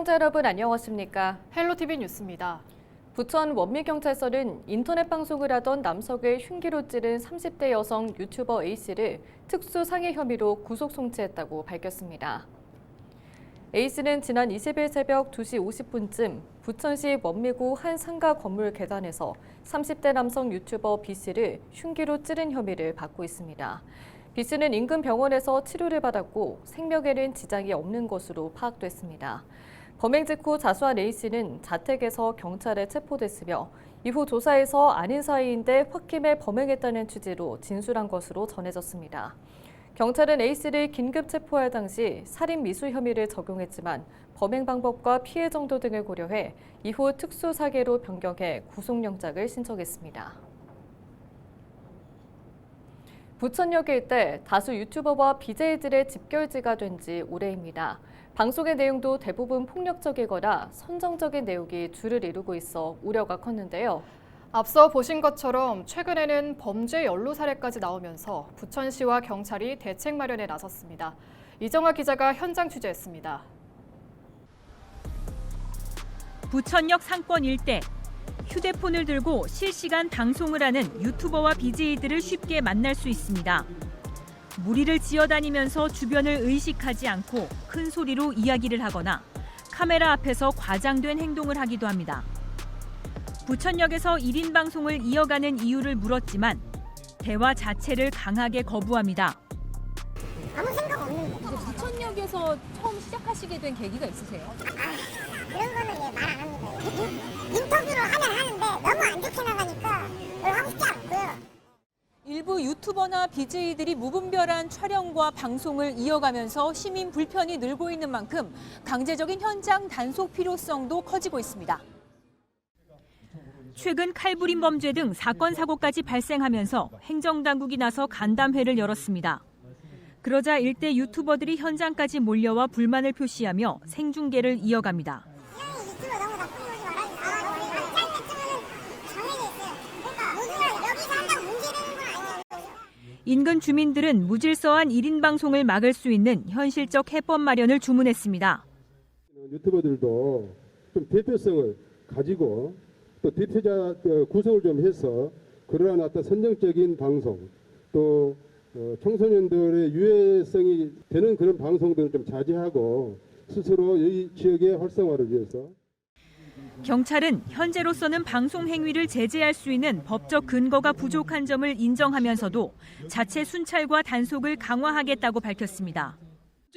시청자 여러분 안녕하십니까? 헬로티비 뉴스입니다. 부천 원미경찰서는 인터넷 방송을 하던 남성을 흉기로 찌른 30대 여성 유튜버 A씨를 특수상해 혐의로 구속 송치했다고 밝혔습니다. A씨는 지난 20일 새벽 2시 50분쯤 부천시 원미구 한 상가 건물 계단에서 30대 남성 유튜버 B씨를 흉기로 찌른 혐의를 받고 있습니다. B씨는 인근 병원에서 치료를 받았고 생명에는 지장이 없는 것으로 파악됐습니다. 범행 직후 자수한 A씨는 자택에서 경찰에 체포됐으며 이후 조사에서 아닌 사이인데 홧김에 범행했다는 취지로 진술한 것으로 전해졌습니다. 경찰은 A씨를 긴급 체포할 당시 살인 미수 혐의를 적용했지만 범행 방법과 피해 정도 등을 고려해 이후 특수사계로 변경해 구속영장을 신청했습니다. 부천역 일대 다수 유튜버와 BJ들의 집결지가 된 지 오래입니다. 방송의 내용도 대부분 폭력적이거나 선정적인 내용이 주를 이루고 있어 우려가 컸는데요. 앞서 보신 것처럼 최근에는 범죄 연루 사례까지 나오면서 부천시와 경찰이 대책 마련에 나섰습니다. 이정아 기자가 현장 취재했습니다. 부천역 상권 일대. 휴대폰을 들고 실시간 방송을 하는 유튜버와 BJ들을 쉽게 만날 수 있습니다. 무리를 지어다니면서 주변을 의식하지 않고 큰 소리로 이야기를 하거나 카메라 앞에서 과장된 행동을 하기도 합니다. 부천역에서 1인 방송을 이어가는 이유를 물었지만 대화 자체를 강하게 거부합니다. 아무 생각 없는데. 부천역에서 처음 시작하시게 된 계기가 있으세요? 그런 거는 말 안 합니다. 인터뷰를 하는데 너무 안 좋게 나가니까 그걸 하고 싶지 않고요. 일부 유튜버나 BJ들이 무분별한 촬영과 방송을 이어가면서 시민 불편이 늘고 있는 만큼 강제적인 현장 단속 필요성도 커지고 있습니다. 최근 칼부림 범죄 등 사건 사고까지 발생하면서 행정당국이 나서 간담회를 열었습니다. 그러자 일대 유튜버들이 현장까지 몰려와 불만을 표시하며 생중계를 이어갑니다. 유튜브 너무 나쁜 거지 말아주세요. 경찰 때쯤에는 정해져 있어요. 그러니까 우리가 여기서 한다고 문제되는 건 아니에요. 인근 주민들은 무질서한 1인 방송을 막을 수 있는 현실적 해법 마련을 주문했습니다. 유튜버들도 좀 대표성을 가지고 또 대표자 구성을 좀 해서 그러한 어떤 선정적인 방송 또 청소년들의 유해성이 되는 그런 방송들을 좀 자제하고 스스로 이 지역의 활성화를 위해서. 경찰은 현재로서는 방송 행위를 제재할 수 있는 법적 근거가 부족한 점을 인정하면서도 자체 순찰과 단속을 강화하겠다고 밝혔습니다.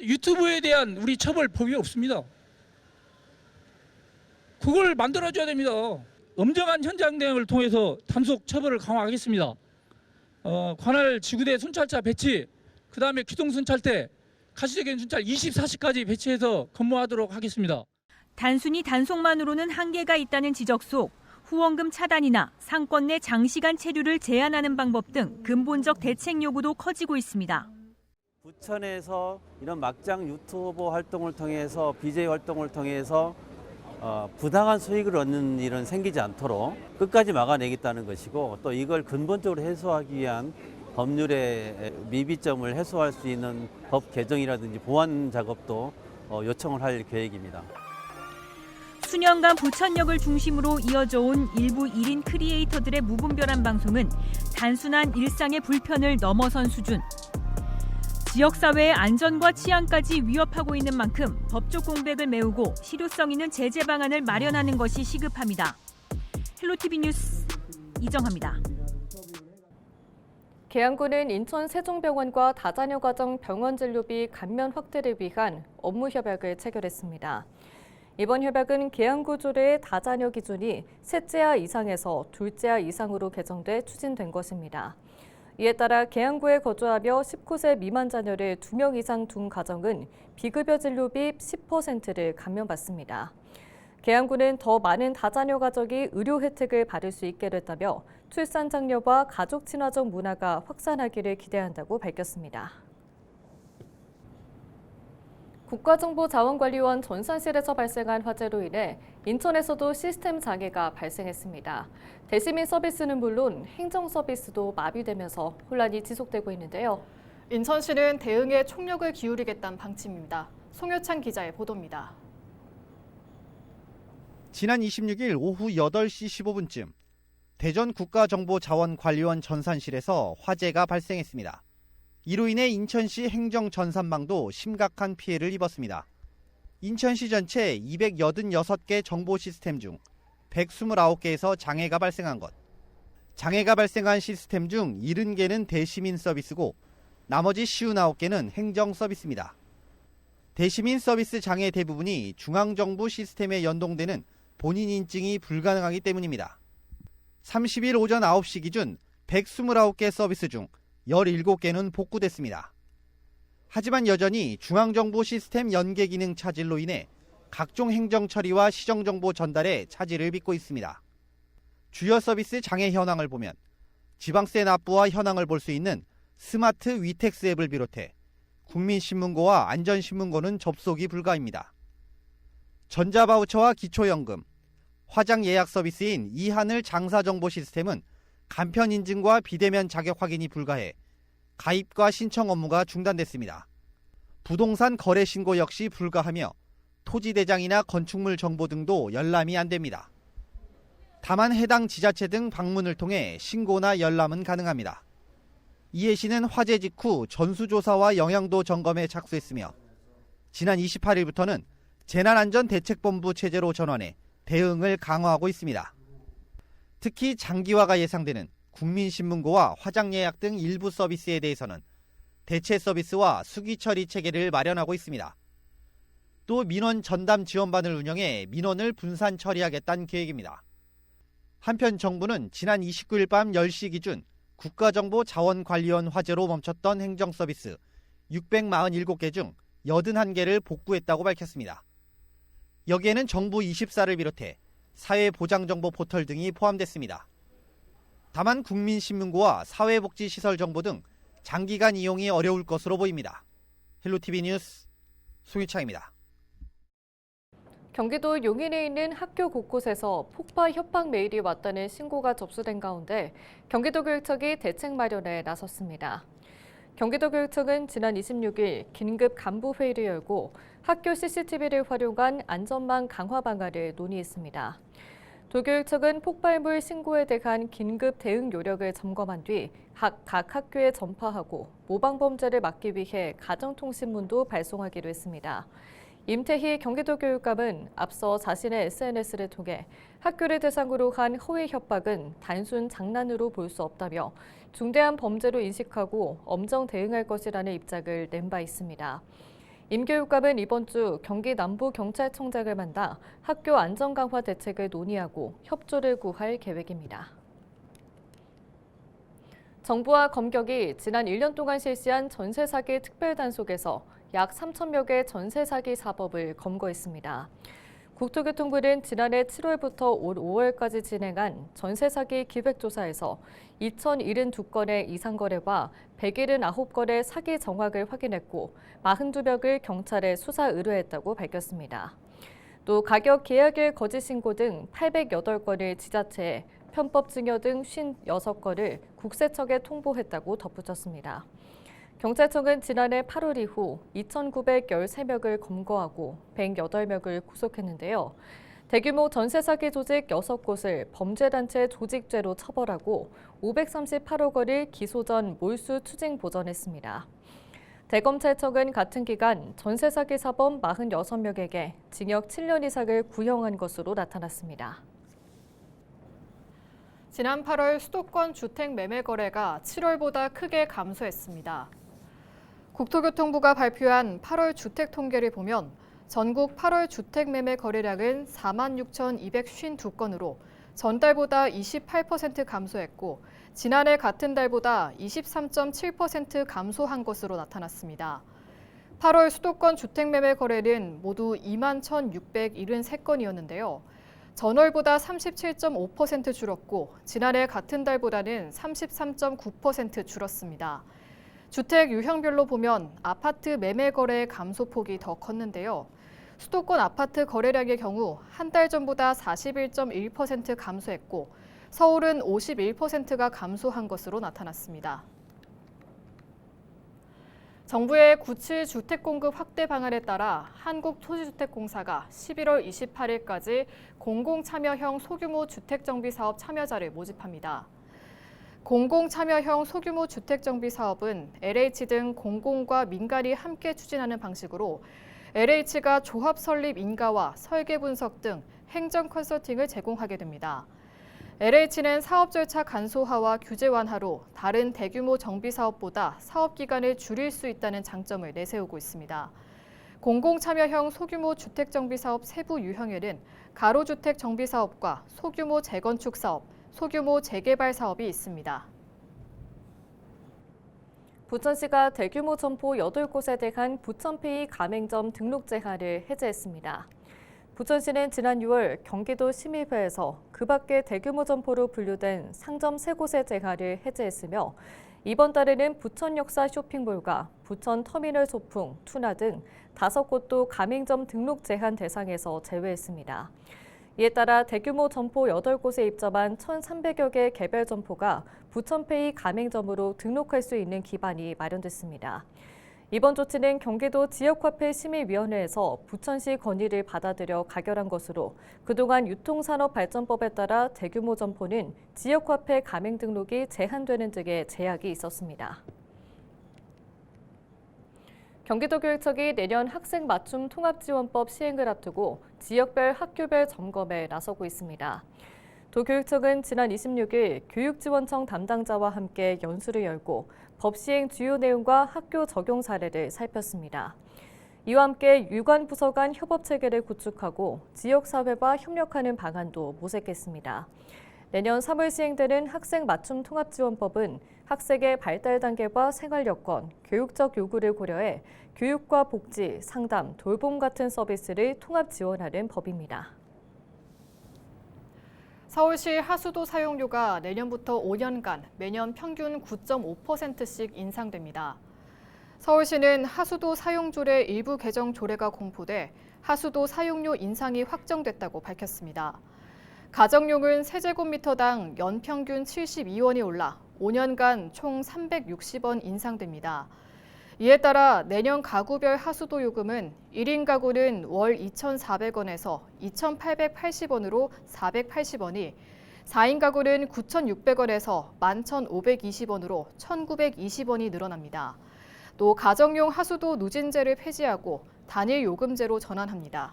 유튜브에 대한 우리 처벌법이 없습니다. 그걸 만들어줘야 됩니다. 엄정한 현장 대응을 통해서 단속 처벌을 강화하겠습니다. 관할 지구대 순찰차 배치, 그다음에 기동 순찰대, 가시적인 순찰 24시까지 배치해서 근무하도록 하겠습니다. 단순히 단속만으로는 한계가 있다는 지적 속 후원금 차단이나 상권 내 장시간 체류를 제한하는 방법 등 근본적 대책 요구도 커지고 있습니다. 부천에서 이런 막장 유튜버 활동을 통해서 BJ 활동을 통해서 부당한 수익을 얻는 일은 생기지 않도록 끝까지 막아내겠다는 것이고 또 이걸 근본적으로 해소하기 위한 법률의 미비점을 해소할 수 있는 법 개정이라든지 보완 작업도 요청을 할 계획입니다. 수년간 부천역을 중심으로 이어져 온 일부 1인 크리에이터들의 무분별한 방송은 단순한 일상의 불편을 넘어선 수준. 지역사회의 안전과 치안까지 위협하고 있는 만큼 법적 공백을 메우고 실효성 있는 제재 방안을 마련하는 것이 시급합니다. 헬로티비 뉴스 이정아입니다. 계양구는 인천 세종병원과 다자녀가정 병원진료비 감면 확대를 위한 업무협약을 체결했습니다. 이번 협약은 계양구 조례의 다자녀 기준이 셋째아 이상에서 둘째아 이상으로 개정돼 추진된 것입니다. 이에 따라 계양구에 거주하며 19세 미만 자녀를 2명 이상 둔 가정은 비급여 진료비 10%를 감면받습니다. 계양구는 더 많은 다자녀 가족이 의료 혜택을 받을 수 있게 됐다며 출산 장려와 가족 친화적 문화가 확산하기를 기대한다고 밝혔습니다. 국가정보자원관리원 전산실에서 발생한 화재로 인해 인천에서도 시스템 장애가 발생했습니다. 대시민 서비스는 물론 행정 서비스도 마비되면서 혼란이 지속되고 있는데요. 인천시는 대응에 총력을 기울이겠다는 방침입니다. 송효찬 기자의 보도입니다. 지난 26일 오후 8시 15분쯤 대전 국가정보자원관리원 전산실에서 화재가 발생했습니다. 이로 인해 인천시 행정전산망도 심각한 피해를 입었습니다. 인천시 전체 286개 정보 시스템 중 129개에서 장애가 발생한 것. 장애가 발생한 시스템 중 70개는 대시민 서비스고 나머지 59개는 행정 서비스입니다. 대시민 서비스 장애 대부분이 중앙정부 시스템에 연동되는 본인 인증이 불가능하기 때문입니다. 30일 오전 9시 기준 129개 서비스 중 17개는 복구됐습니다. 하지만 여전히 중앙정부 시스템 연계 기능 차질로 인해 각종 행정 처리와 시정정보 전달에 차질을 빚고 있습니다. 주요 서비스 장애 현황을 보면 지방세 납부와 현황을 볼 수 있는 스마트 위텍스 앱을 비롯해 국민신문고와 안전신문고는 접속이 불가입니다. 전자바우처와 기초연금, 화장 예약 서비스인 이하늘 장사정보 시스템은 간편 인증과 비대면 자격 확인이 불가해 가입과 신청 업무가 중단됐습니다. 부동산 거래 신고 역시 불가하며 토지 대장이나 건축물 정보 등도 열람이 안 됩니다. 다만 해당 지자체 등 방문을 통해 신고나 열람은 가능합니다. 이해시는 화재 직후 전수조사와 영향도 점검에 착수했으며 지난 28일부터는 재난안전대책본부 체제로 전환해 대응을 강화하고 있습니다. 특히 장기화가 예상되는 국민신문고와 화장예약 등 일부 서비스에 대해서는 대체 서비스와 수기 처리 체계를 마련하고 있습니다. 또 민원 전담 지원반을 운영해 민원을 분산 처리하겠다는 계획입니다. 한편 정부는 지난 29일 밤 10시 기준 국가정보자원관리원 화재로 멈췄던 행정서비스 647개 중 81개를 복구했다고 밝혔습니다. 여기에는 정부 24를 비롯해 사회보장정보 포털 등이 포함됐습니다. 다만 국민신문고와 사회복지시설 정보 등 장기간 이용이 어려울 것으로 보입니다. 헬로티비 뉴스 송희창입니다. 경기도 용인에 있는 학교 곳곳에서 폭파 협박 메일이 왔다는 신고가 접수된 가운데 경기도교육청이 대책 마련에 나섰습니다. 경기도교육청은 지난 26일 긴급 간부회의를 열고 학교 CCTV를 활용한 안전망 강화 방안을 논의했습니다. 도교육청은 폭발물 신고에 대한 긴급 대응 요령을 점검한 뒤 각 학교에 전파하고 모방범죄를 막기 위해 가정통신문도 발송하기로 했습니다. 임태희 경기도교육감은 앞서 자신의 SNS를 통해 학교를 대상으로 한 허위 협박은 단순 장난으로 볼 수 없다며 중대한 범죄로 인식하고 엄정 대응할 것이라는 입장을 낸 바 있습니다. 임 교육감은 이번 주 경기 남부경찰청장을 만나 학교 안전 강화 대책을 논의하고 협조를 구할 계획입니다. 정부와 검격이 지난 1년 동안 실시한 전세 사기 특별 단속에서 약 3,000여 개 전세 사기 사법을 검거했습니다. 국토교통부는 지난해 7월부터 올 5월까지 진행한 전세 사기 기획조사에서 2,072건의 이상 거래와 179건의 사기 정황을 확인했고 42명을 경찰에 수사 의뢰했다고 밝혔습니다. 또 가격 계약일 거짓 신고 등 808건을 지자체에 편법 증여 등 56건을 국세청에 통보했다고 덧붙였습니다. 경찰청은 지난해 8월 이후 2,913명을 검거하고 108명을 구속했는데요. 대규모 전세 사기 조직 6곳을 범죄단체 조직죄로 처벌하고 538억 원을 기소 전 몰수 추징 보전했습니다. 대검찰청은 같은 기간 전세 사기 사범 46명에게 징역 7년 이상을 구형한 것으로 나타났습니다. 지난 8월 수도권 주택 매매 거래가 7월보다 크게 감소했습니다. 국토교통부가 발표한 8월 주택 통계를 보면 전국 8월 주택 매매 거래량은 46,252건으로 전달보다 28% 감소했고 지난해 같은 달보다 23.7% 감소한 것으로 나타났습니다. 8월 수도권 주택 매매 거래는 모두 21,673건이었는데요. 전월보다 37.5% 줄었고 지난해 같은 달보다는 33.9% 줄었습니다. 주택 유형별로 보면 아파트 매매 거래 감소폭이 더 컸는데요. 수도권 아파트 거래량의 경우 한 달 전보다 41.1% 감소했고 서울은 51%가 감소한 것으로 나타났습니다. 정부의 9.7 주택 공급 확대 방안에 따라 한국토지주택공사가 11월 28일까지 공공참여형 소규모 주택정비사업 참여자를 모집합니다. 공공참여형 소규모 주택정비사업은 LH 등 공공과 민간이 함께 추진하는 방식으로 LH가 조합 설립 인가와 설계 분석 등 행정 컨설팅을 제공하게 됩니다. LH는 사업 절차 간소화와 규제 완화로 다른 대규모 정비 사업보다 사업 기간을 줄일 수 있다는 장점을 내세우고 있습니다. 공공참여형 소규모 주택 정비 사업 세부 유형에는 가로주택 정비 사업과 소규모 재건축 사업, 소규모 재개발 사업이 있습니다. 부천시가 대규모 점포 8곳에 대한 부천페이 가맹점 등록 제한을 해제했습니다. 부천시는 지난 6월 경기도 심의회에서 그 밖의 대규모 점포로 분류된 상점 3곳의 제한을 해제했으며 이번 달에는 부천 역사 쇼핑몰과 부천 터미널 소풍, 투나 등 5곳도 가맹점 등록 제한 대상에서 제외했습니다. 이에 따라 대규모 점포 8곳에 입점한 1,300여 개 개별 점포가 부천페이 가맹점으로 등록할 수 있는 기반이 마련됐습니다. 이번 조치는 경기도 지역화폐 심의위원회에서 부천시 건의를 받아들여 가결한 것으로 그동안 유통산업발전법에 따라 대규모 점포는 지역화폐 가맹 등록이 제한되는 등의 제약이 있었습니다. 경기도교육청이 내년 학생 맞춤 통합지원법 시행을 앞두고 지역별 학교별 점검에 나서고 있습니다. 도교육청은 지난 26일 교육지원청 담당자와 함께 연수를 열고 법 시행 주요 내용과 학교 적용 사례를 살폈습니다. 이와 함께 유관부서 간 협업체계를 구축하고 지역사회와 협력하는 방안도 모색했습니다. 내년 3월 시행되는 학생 맞춤 통합지원법은 학생의 발달 단계와 생활 여건, 교육적 요구를 고려해 교육과 복지, 상담, 돌봄 같은 서비스를 통합 지원하는 법입니다. 서울시 하수도 사용료가 내년부터 5년간 매년 평균 9.5%씩 인상됩니다. 서울시는 하수도 사용조례 일부 개정 조례가 공포돼 하수도 사용료 인상이 확정됐다고 밝혔습니다. 가정용은 세제곱미터당 연평균 72원이 올라 5년간 총 360원 인상됩니다. 이에 따라 내년 가구별 하수도 요금은 1인 가구는 월 2,400원에서 2,880원으로 480원이, 4인 가구는 9,600원에서 11,520원으로 1,920원이 늘어납니다. 또 가정용 하수도 누진제를 폐지하고 단일 요금제로 전환합니다.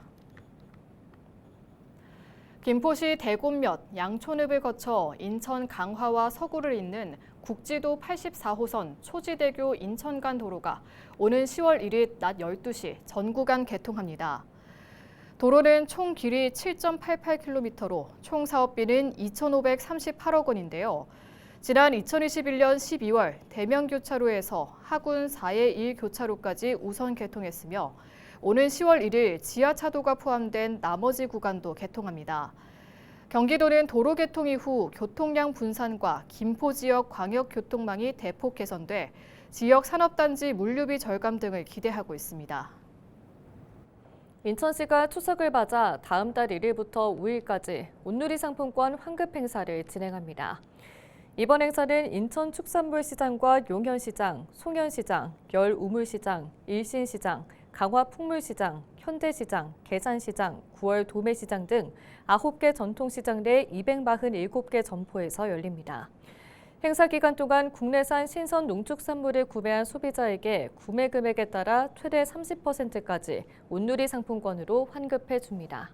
김포시 대곤몇, 양촌읍을 거쳐 인천 강화와 서구를 잇는 국지도 84호선 초지대교 인천 간 도로가 오는 10월 1일 낮 12시 전 구간 개통합니다. 도로는 총 길이 7.88km로 총 사업비는 2,538억 원인데요. 지난 2021년 12월 대명교차로에서 하군 4의 1 교차로까지 우선 개통했으며 오는 10월 1일 지하차도가 포함된 나머지 구간도 개통합니다. 경기도는 도로 개통 이후 교통량 분산과 김포 지역 광역교통망이 대폭 개선돼 지역 산업단지 물류비 절감 등을 기대하고 있습니다. 인천시가 추석을 맞아 다음 달 1일부터 5일까지 온누리 상품권 환급 행사를 진행합니다. 이번 행사는 인천 축산물시장과 용현시장, 송현시장, 열우물시장, 일신시장, 강화풍물시장, 현대시장, 계산시장, 9월 도매시장 등 9개 전통시장 내 247개 점포에서 열립니다. 행사 기간 동안 국내산 신선 농축산물을 구매한 소비자에게 구매 금액에 따라 최대 30%까지 온누리 상품권으로 환급해 줍니다.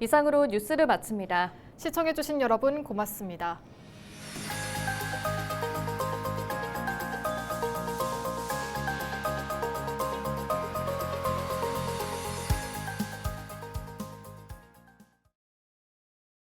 이상으로 뉴스를 마칩니다. 시청해주신 여러분 고맙습니다.